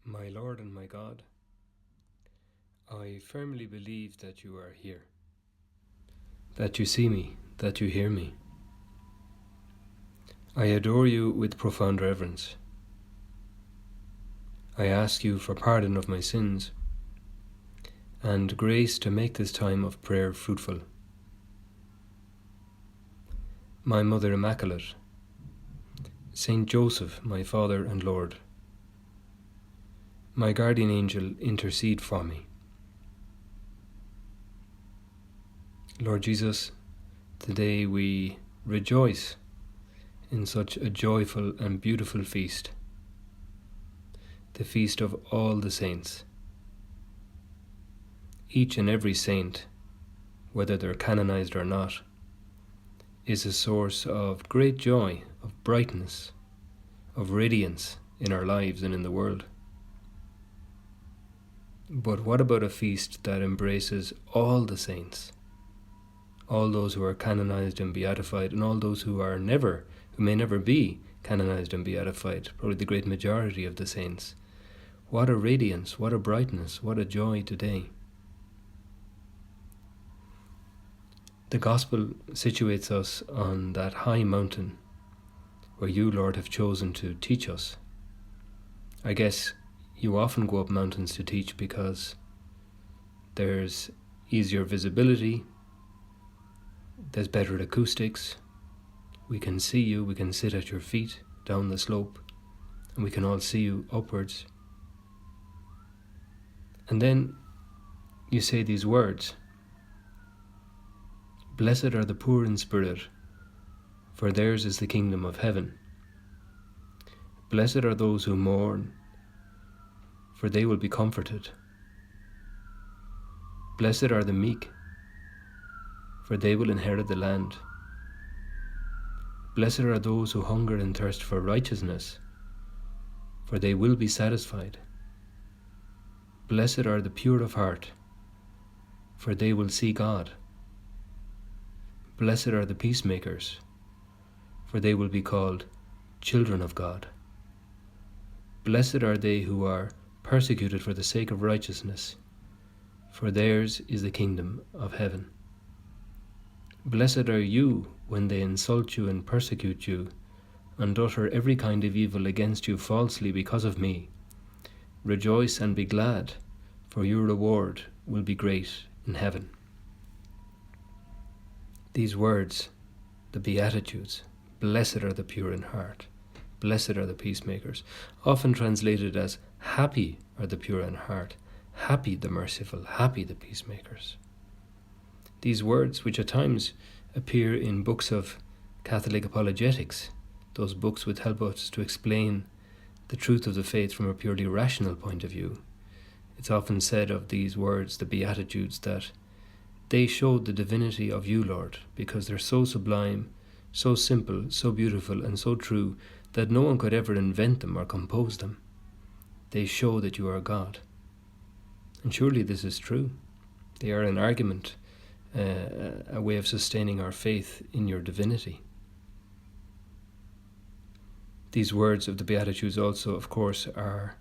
My Lord and my God, I firmly believe that you are here, that you see me, that you hear me. I adore you with profound reverence. I ask you for pardon of my sins and grace to make this time of prayer fruitful. My Mother Immaculate, Saint Joseph, my Father and Lord, my guardian angel, intercede for me. Lord Jesus, today we rejoice in such a joyful and beautiful feast, the feast of all the saints. Each and every saint, whether they're canonized or not, is a source of great joy, of brightness, of radiance in our lives and in the world. But what about a feast that embraces all the saints, all those who are canonized and beatified, and all those who may never be canonized and beatified, probably the great majority of the saints? What a radiance, what a brightness, what a joy today. The Gospel situates us on that high mountain where you, Lord, have chosen to teach us. I guess you often go up mountains to teach because there's easier visibility, there's better acoustics, we can see you, we can sit at your feet down the slope, and we can all see you upwards. And then you say these words: "Blessed are the poor in spirit, for theirs is the kingdom of heaven. Blessed are those who mourn, for they will be comforted. Blessed are the meek, for they will inherit the land. Blessed are those who hunger and thirst for righteousness, for they will be satisfied. Blessed are the pure of heart, for they will see God. Blessed are the peacemakers, for they will be called children of God. Blessed are they who are persecuted for the sake of righteousness, for theirs is the kingdom of heaven. Blessed are you when they insult you and persecute you, and utter every kind of evil against you falsely because of me. Rejoice and be glad, for your reward will be great in heaven." These words, the Beatitudes, blessed are the pure in heart, blessed are the peacemakers, often translated as happy are the pure in heart, happy the merciful, happy the peacemakers. These words, which at times appear in books of Catholic apologetics, those books which help us to explain the truth of the faith from a purely rational point of view. It's often said of these words, the Beatitudes, that they show the divinity of you, Lord, because they're so sublime, so simple, so beautiful, and so true that no one could ever invent them or compose them. They show that you are God. And surely this is true. They are an argument, a way of sustaining our faith in your divinity. These words of the Beatitudes also, of course, are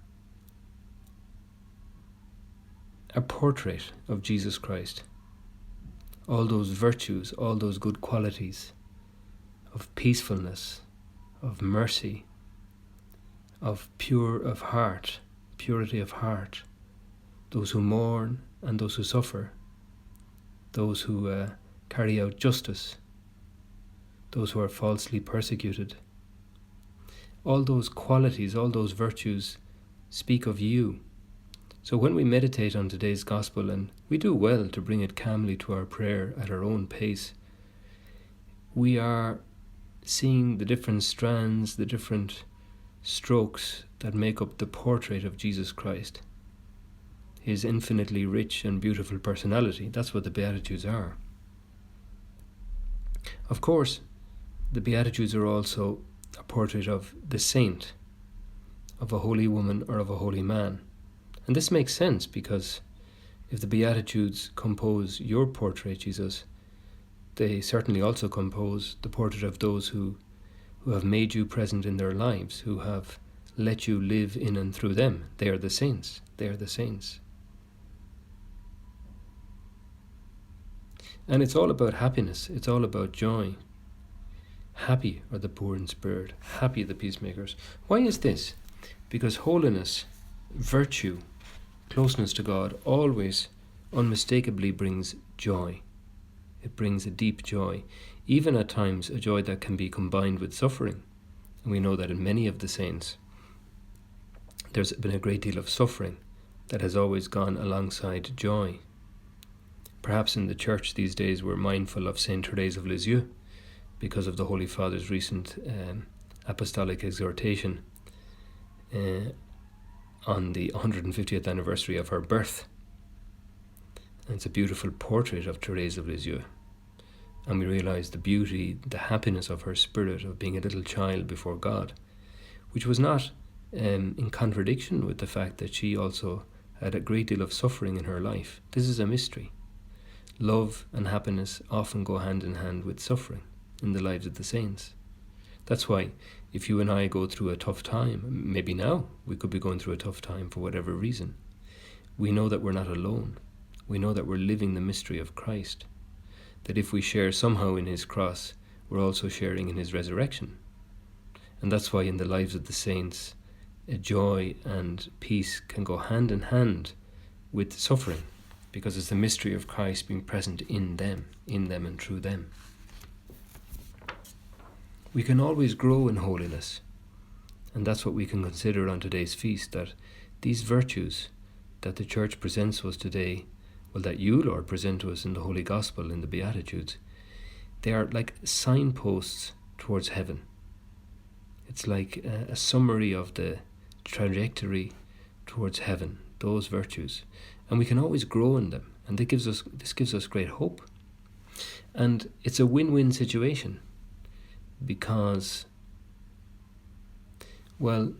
a portrait of Jesus Christ. All those virtues, all those good qualities of peacefulness, of mercy, of purity of heart, those who mourn and those who suffer, those who carry out justice, those who are falsely persecuted. All those qualities, all those virtues speak of you. So when we meditate on today's Gospel, and we do well to bring it calmly to our prayer at our own pace, we are seeing the different strands, the different strokes that make up the portrait of Jesus Christ, his infinitely rich and beautiful personality. That's what the Beatitudes are. Of course, the Beatitudes are also a portrait of the saint, of a holy woman or of a holy man. And this makes sense, because if the Beatitudes compose your portrait, Jesus, they certainly also compose the portrait of those who have made you present in their lives, who have let you live in and through them. They are the saints. They are the saints. And it's all about happiness. It's all about joy. Happy are the poor in spirit. Happy the peacemakers. Why is this? Because holiness, virtue, closeness to God always unmistakably brings joy. It brings a deep joy, even at times a joy that can be combined with suffering. And we know that in many of the saints, there's been a great deal of suffering that has always gone alongside joy. Perhaps in the church these days we're mindful of Saint Therese of Lisieux because of the Holy Father's recent apostolic exhortation on the 150th anniversary of her birth. And it's a beautiful portrait of Therese of Lisieux. And we realize the beauty, the happiness of her spirit of being a little child before God, which was not in contradiction with the fact that she also had a great deal of suffering in her life. This is a mystery. Love and happiness often go hand in hand with suffering in the lives of the saints. That's why if you and I go through a tough time, maybe now we could be going through a tough time for whatever reason, we know that we're not alone. We know that we're living the mystery of Christ. That if we share somehow in his cross, we're also sharing in his resurrection. And that's why in the lives of the saints, joy and peace can go hand in hand with suffering, because it's the mystery of Christ being present in them and through them. We can always grow in holiness, and that's what we can consider on today's feast, that these virtues that the Church presents to us today, well, that you, Lord, present to us in the Holy Gospel, in the Beatitudes, they are like signposts towards heaven. It's like a summary of the trajectory towards heaven, those virtues. And we can always grow in them, and this gives us great hope. And it's a win-win situation, because, well,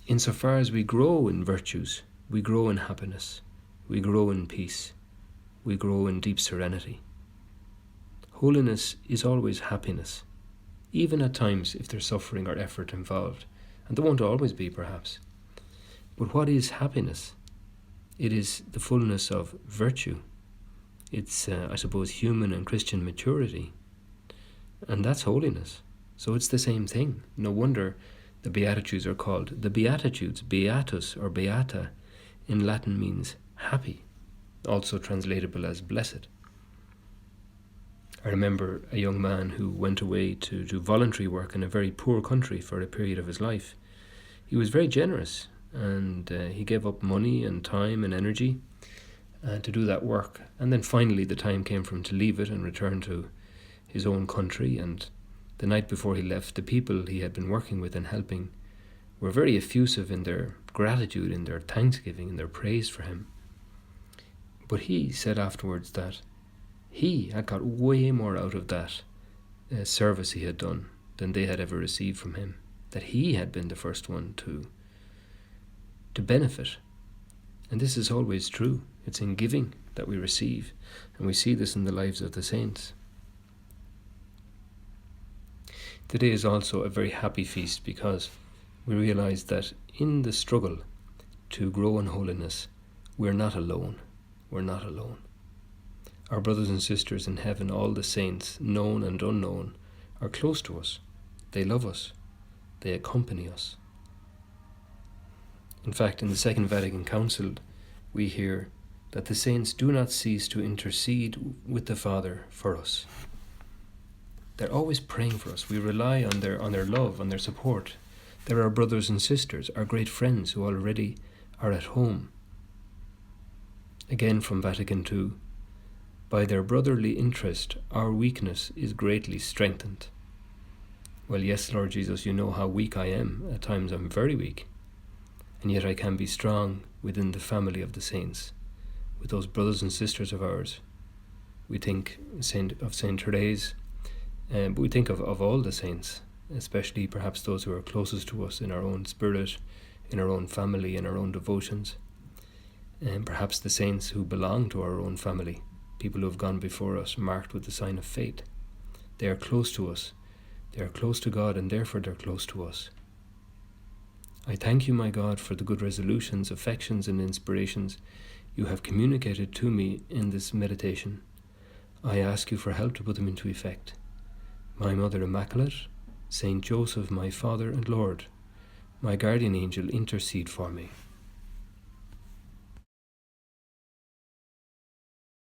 insofar as we grow in virtues, we grow in happiness, we grow in peace, we grow in deep serenity. Holiness is always happiness, even at times if there's suffering or effort involved, and there won't always be, perhaps. But what is happiness? It is the fullness of virtue. It's, I suppose, human and Christian maturity, and that's holiness. So it's the same thing. No wonder the Beatitudes are called the Beatitudes. Beatus or beata in Latin means happy, also translatable as blessed. I remember a young man who went away to do voluntary work in a very poor country for a period of his life. He was very generous, and he gave up money and time and energy to do that work. And then finally the time came for him to leave it and return to his own country. And the night before he left, the people he had been working with and helping were very effusive in their gratitude, in their thanksgiving, in their praise for him. But he said afterwards that he had got way more out of that service he had done than they had ever received from him. That he had been the first one to benefit. And this is always true. It's in giving that we receive. And we see this in the lives of the saints. Today is also a very happy feast, because we realize that in the struggle to grow in holiness, we're not alone. We're not alone. Our brothers and sisters in heaven, all the saints, known and unknown, are close to us. They love us. They accompany us. In fact, in the Second Vatican Council, we hear that the saints do not cease to intercede with the Father for us. They're always praying for us. We rely on their love, on their support. They're our brothers and sisters, our great friends who already are at home. Again from Vatican II, by their brotherly interest, our weakness is greatly strengthened. Well, yes, Lord Jesus, you know how weak I am. At times I'm very weak. And yet I can be strong within the family of the saints, with those brothers and sisters of ours. We think of Saint Therese, but we think of all the saints, especially perhaps those who are closest to us in our own spirit, in our own family, in our own devotions, and perhaps the saints who belong to our own family, people who have gone before us, marked with the sign of faith. They are close to us. They are close to God, and therefore they're close to us. I thank you, my God, for the good resolutions, affections, and inspirations you have communicated to me in this meditation. I ask you for help to put them into effect. My Mother Immaculate, Saint Joseph, my Father and Lord, my guardian angel, intercede for me.